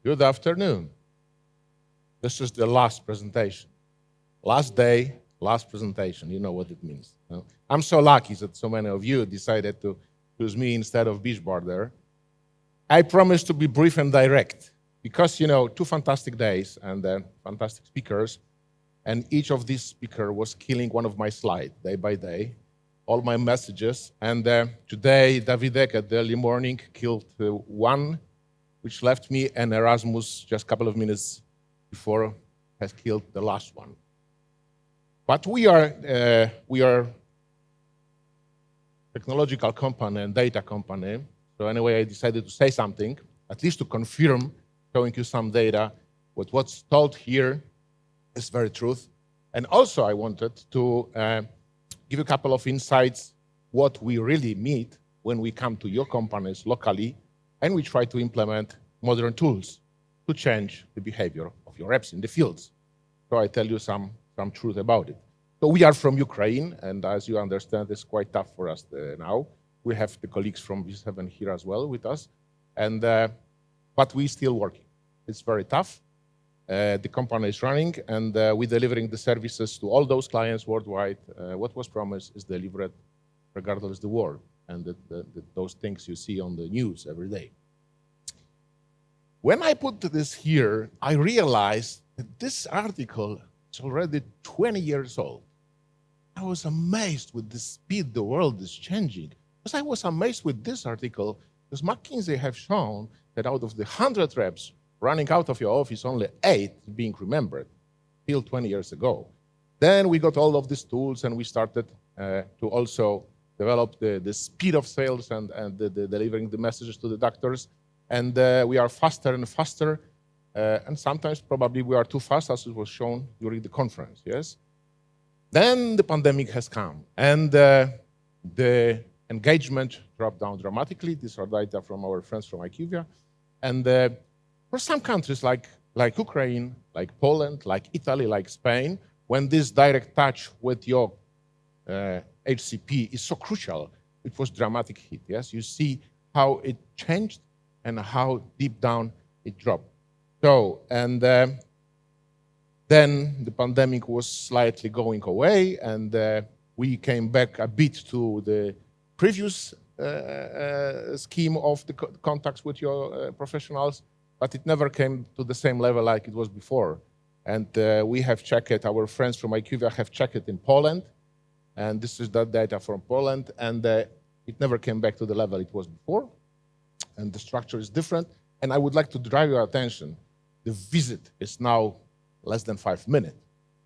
Good afternoon. This is the last presentation. Last day, last presentation. You know what it means. No? I'm so lucky that so many of you decided to choose me instead of Beachboard there. I promise to be brief and direct because, you know, 2 fantastic days and fantastic speakers, and each of these speakers was killing one of my slides day by day, all my messages. And today, Davidek at the early morning killed one, which left me, and Erasmus just a couple of minutes before has killed the last one. But we are technological company and data company. So anyway, I decided to say something, at least to confirm, showing you some data. What's told here is very truth. And also I wanted to give you a couple of insights what we really meet when we come to your companies locally and we try to implement modern tools to change the behavior of your reps in the fields. So I tell you some truth about it. So we are from Ukraine, and as you understand, it's quite tough for us now. We have the colleagues from V7 here as well with us, and but we're still working. It's very tough. The company is running, and we're delivering the services to all those clients worldwide. What was promised is delivered regardless of the war, and those things you see on the news every day. When I put this here, I realized that this article is already 20 years old. I was amazed with the speed the world is changing. Because I was amazed with this article, because McKinsey have shown that out of the 100 reps running out of your office, only 8 being remembered, till 20 years ago. Then we got all of these tools, and we started to also develop the speed of sales and the delivering the messages to the doctors. And we are faster and faster, and sometimes probably we are too fast, as it was shown during the conference, yes? Then the pandemic has come, and the engagement dropped down dramatically. These are data from our friends from IQVIA. And for some countries like Ukraine, like Poland, like Italy, like Spain, when this direct touch with your HCP is so crucial, it was dramatic hit, yes? You see how it changed and how deep down it dropped. So, and then the pandemic was slightly going away, and we came back a bit to the previous scheme of the contacts with your professionals, but it never came to the same level like it was before. And we have checked it, our friends from IQVIA have checked it in Poland, and this is that data from Poland, and it never came back to the level it was before. And the structure is different. And I would like to drive your attention. The visit is now less than 5 minutes.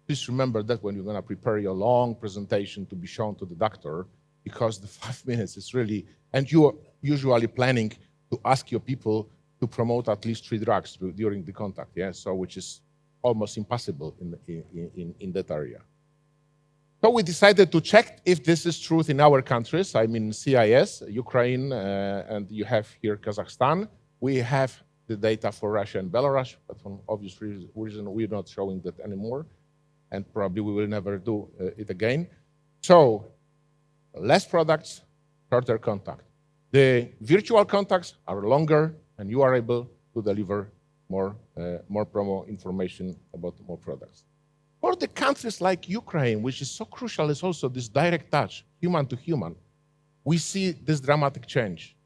Please remember that when you're going to prepare your long presentation to be shown to the doctor, because the 5 minutes is really, and you are usually planning to ask your people to promote at least 3 drugs during the contact, yeah? So which is almost impossible in that area. So we decided to check if this is true in our countries. I mean, CIS, Ukraine, and you have here Kazakhstan. We have the data for Russia and Belarus, but for obvious reason, we're not showing that anymore, and probably we will never do it again. So, less products, shorter contact. The virtual contacts are longer, and you are able to deliver more promo information about more products. For the countries like Ukraine, which is so crucial, is also this direct touch, human to human. We see this dramatic change.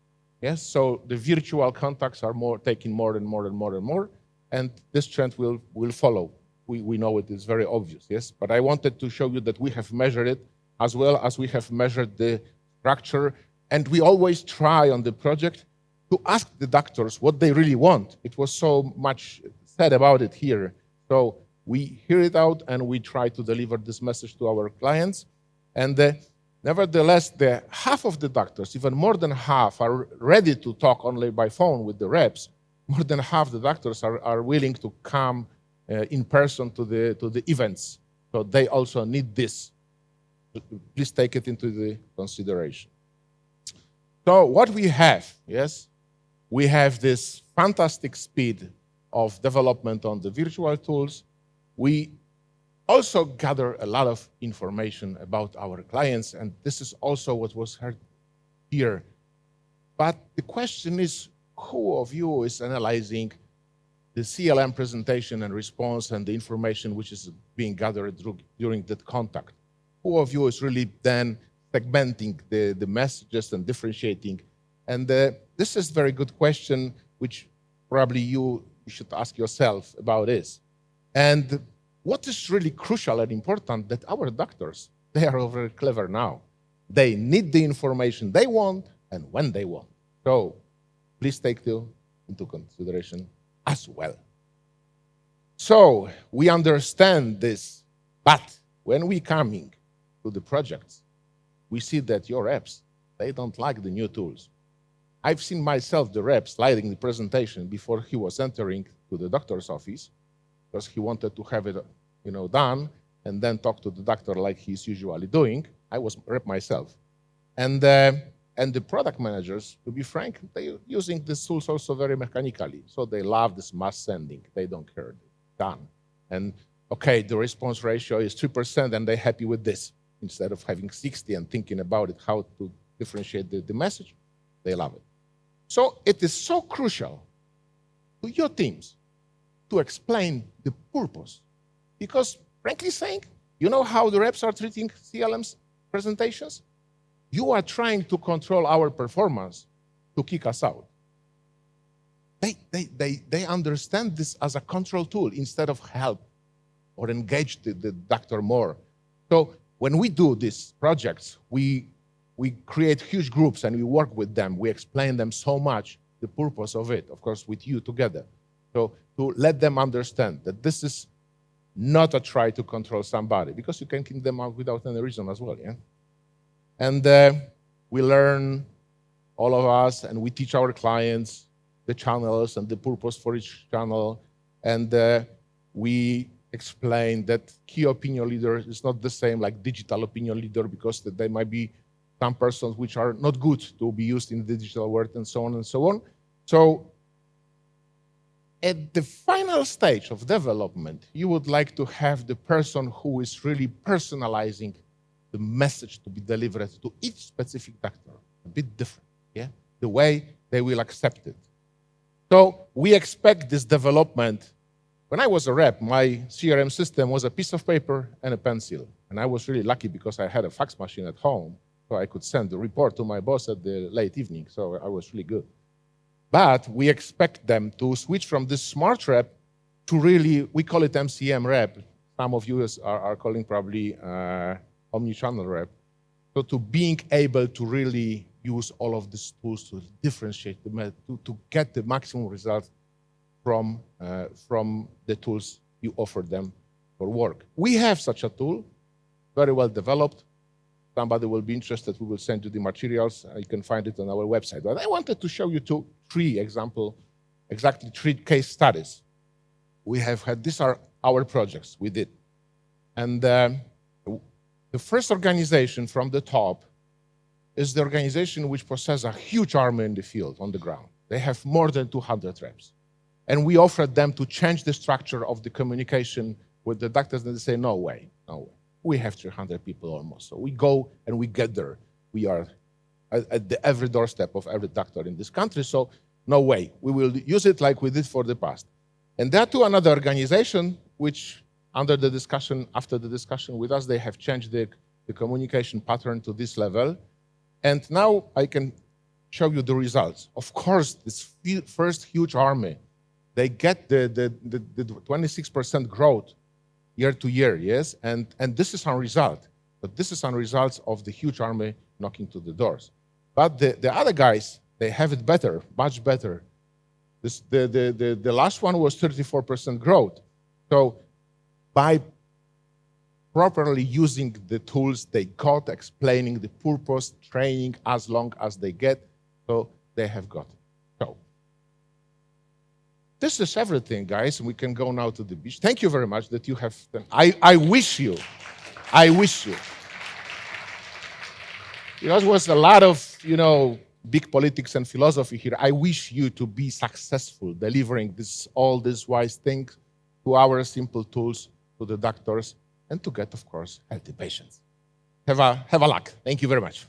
Yes, so the virtual contacts are taking more and more and more and more, and this trend will follow. We know it is very obvious, yes? But I wanted to show you that we have measured it, as well as we have measured the structure, and we always try on the project to ask the doctors what they really want. It was so much said about it here. So we hear it out, and we try to deliver this message to our clients. And nevertheless, half of the doctors, even more than half, are ready to talk only by phone with the reps. More than half the doctors are willing to come in person to the events. So they also need this. Please take it into the consideration. So what we have, yes, we have this fantastic speed of development on the virtual tools. We also gather a lot of information about our clients, and this is also what was heard here. But the question is, who of you is analyzing the CLM presentation and response and the information which is being gathered during that contact? Who of you is really then segmenting the messages and differentiating? And this is a very good question, which probably you should ask yourself about this. And what is really crucial and important that our doctors, they are very clever now. They need the information they want and when they want. So please take it into consideration as well. So we understand this, but when we coming to the projects, we see that your reps, they don't like the new tools. I've seen myself, the rep, sliding the presentation before he was entering to the doctor's office because he wanted to have it, done and then talk to the doctor like he's usually doing. I was rep myself. And the product managers, to be frank, they're using these tools also very mechanically. So they love this mass sending. They don't care. Done. And okay, the response ratio is 3% and they're happy with this. Instead of having 60 and thinking about it, how to differentiate the message, they love it. So it is so crucial to your teams to explain the purpose. Because frankly saying, you know how the reps are treating CLM's presentations? You are trying to control our performance to kick us out. They understand this as a control tool instead of help or engage the doctor more. So when we do these projects, we create huge groups and we work with them. We explain them so much the purpose of it, of course, with you together. So to let them understand that this is not a try to control somebody, because you can kick them out without any reason as well, yeah? And we learn, all of us, and we teach our clients the channels and the purpose for each channel. And we explain that key opinion leader is not the same like digital opinion leader, because there might be some persons which are not good to be used in the digital world and so on and so on. So at the final stage of development, you would like to have the person who is really personalizing the message to be delivered to each specific doctor, a bit different, yeah? The way they will accept it. So we expect this development. When I was a rep, my CRM system was a piece of paper and a pencil. And I was really lucky because I had a fax machine at home, so I could send the report to my boss at the late evening, so I was really good. But we expect them to switch from this smart rep to really, we call it MCM rep. Some of you are calling probably omnichannel rep. So to being able to really use all of these tools to differentiate, to get the maximum results from the tools you offer them for work. We have such a tool, very well developed. Somebody will be interested, we will send you the materials. You can find it on our website. But I wanted to show you exactly three case studies. We have had, these are our projects we did. And the first organization from the top is the organization which possesses a huge army in the field, on the ground. They have more than 200 reps. And we offered them to change the structure of the communication with the doctors, and they say, no way, no way. We have 300 people almost. So we go and we get there. We are at every doorstep of every doctor in this country, so no way. We will use it like we did for the past. And there too another organization which after the discussion with us, they have changed the communication pattern to this level. And now I can show you the results. Of course, this first huge army, they get the 26% growth year to year, yes? And this is a result. But this is a result of the huge army knocking to the doors. But the other guys, they have it better, much better. The last one was 34% growth. So by properly using the tools they got, explaining the purpose, training as long as they get, so they have got it. So this is everything, guys. We can go now to the beach. Thank you very much that you have done. I wish you. Because it was a lot of, big politics and philosophy here. I wish you to be successful delivering all these wise things to our simple tools, to the doctors, and to get, of course, healthy patients. Have a luck. Thank you very much.